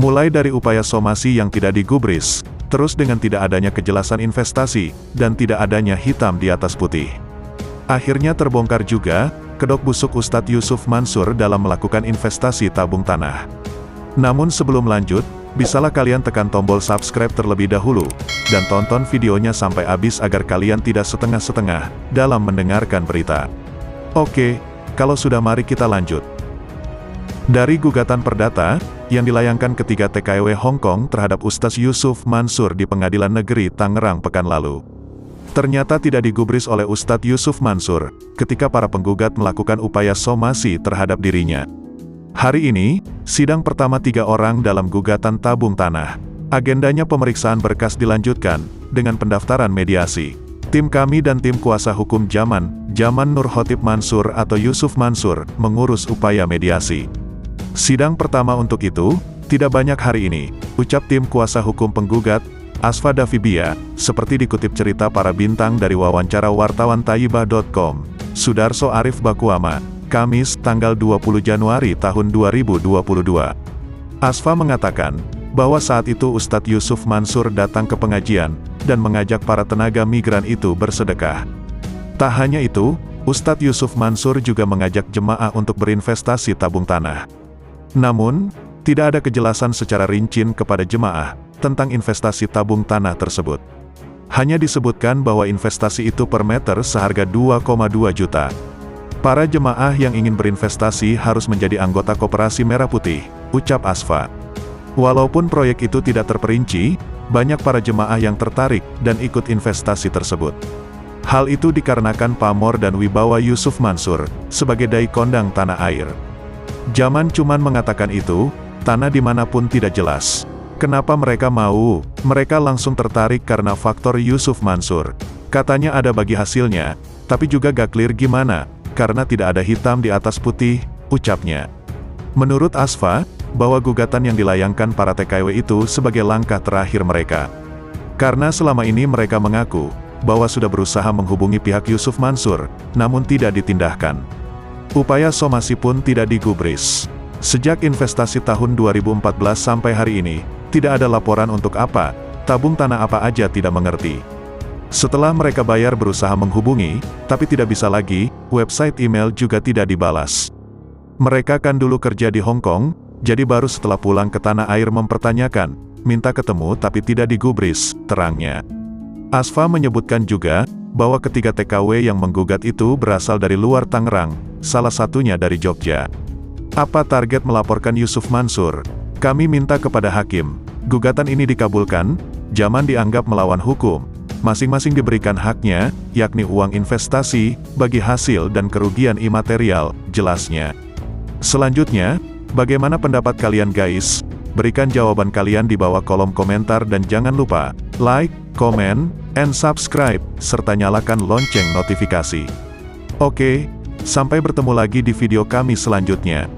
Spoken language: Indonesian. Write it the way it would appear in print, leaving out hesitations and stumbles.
Mulai dari upaya somasi yang tidak digubris, terus dengan tidak adanya kejelasan investasi, dan tidak adanya hitam di atas putih. Akhirnya terbongkar juga, kedok busuk Ustadz Yusuf Mansur dalam melakukan investasi tabung tanah. Namun sebelum lanjut, bisalah kalian tekan tombol subscribe terlebih dahulu, dan tonton videonya sampai habis agar kalian tidak setengah-setengah dalam mendengarkan berita. Oke, kalau sudah mari kita lanjut. Dari gugatan perdata, yang dilayangkan ketiga TKW Hong Kong terhadap Ustadz Yusuf Mansur di Pengadilan Negeri Tangerang pekan lalu. Ternyata tidak digubris oleh Ustadz Yusuf Mansur, ketika para penggugat melakukan upaya somasi terhadap dirinya. Hari ini, sidang pertama 3 orang dalam gugatan tabung tanah. Agendanya pemeriksaan berkas dilanjutkan, dengan pendaftaran mediasi. Tim kami dan tim kuasa hukum Jaman Nur Khotib Mansur atau Yusuf Mansur, mengurus upaya mediasi. Sidang pertama untuk itu, tidak banyak hari ini, ucap tim kuasa hukum penggugat, Asfa Davibia, seperti dikutip cerita para bintang dari wawancara wartawan Thaibah.com, Sudarso Arif Bakuama, Kamis, tanggal 20 Januari tahun 2022. Asfa mengatakan, bahwa saat itu Ustadz Yusuf Mansur datang ke pengajian, dan mengajak para tenaga migran itu bersedekah. Tak hanya itu, Ustadz Yusuf Mansur juga mengajak jemaah untuk berinvestasi tabung tanah. Namun, tidak ada kejelasan secara rinci kepada jemaah tentang investasi tabung tanah tersebut. Hanya disebutkan bahwa investasi itu per meter seharga 2,2 juta. Para jemaah yang ingin berinvestasi harus menjadi anggota Koperasi Merah Putih, ucap Asfa. Walaupun proyek itu tidak terperinci, banyak para jemaah yang tertarik dan ikut investasi tersebut. Hal itu dikarenakan pamor dan wibawa Yusuf Mansur sebagai dai kondang tanah air. Jaman cuman mengatakan itu, tanah dimanapun tidak jelas. Kenapa mereka mau? Mereka langsung tertarik karena faktor Yusuf Mansur. Katanya ada bagi hasilnya, tapi juga gak clear gimana, karena tidak ada hitam di atas putih, ucapnya. Menurut Asfa, bahwa gugatan yang dilayangkan para TKW itu sebagai langkah terakhir mereka. Karena selama ini mereka mengaku, bahwa sudah berusaha menghubungi pihak Yusuf Mansur, namun tidak ditindahkan. Upaya somasi pun tidak digubris. Sejak investasi tahun 2014 sampai hari ini, tidak ada laporan untuk apa, tabung tanah apa aja tidak mengerti. Setelah mereka bayar berusaha menghubungi, tapi tidak bisa lagi, website email juga tidak dibalas. Mereka kan dulu kerja di Hong Kong, jadi baru setelah pulang ke tanah air mempertanyakan, minta ketemu tapi tidak digubris, terangnya. Asfa menyebutkan juga, bahwa ketiga TKW yang menggugat itu berasal dari luar Tangerang, salah satunya dari Jogja. Apa target melaporkan Yusuf Mansur? Kami minta kepada hakim, gugatan ini dikabulkan, Jaman dianggap melawan hukum. Masing-masing diberikan haknya, yakni uang investasi, bagi hasil dan kerugian imaterial, jelasnya. Selanjutnya, bagaimana pendapat kalian guys? Berikan jawaban kalian di bawah kolom komentar dan jangan lupa, like, comment, and subscribe, serta nyalakan lonceng notifikasi. Oke, sampai bertemu lagi di video kami selanjutnya.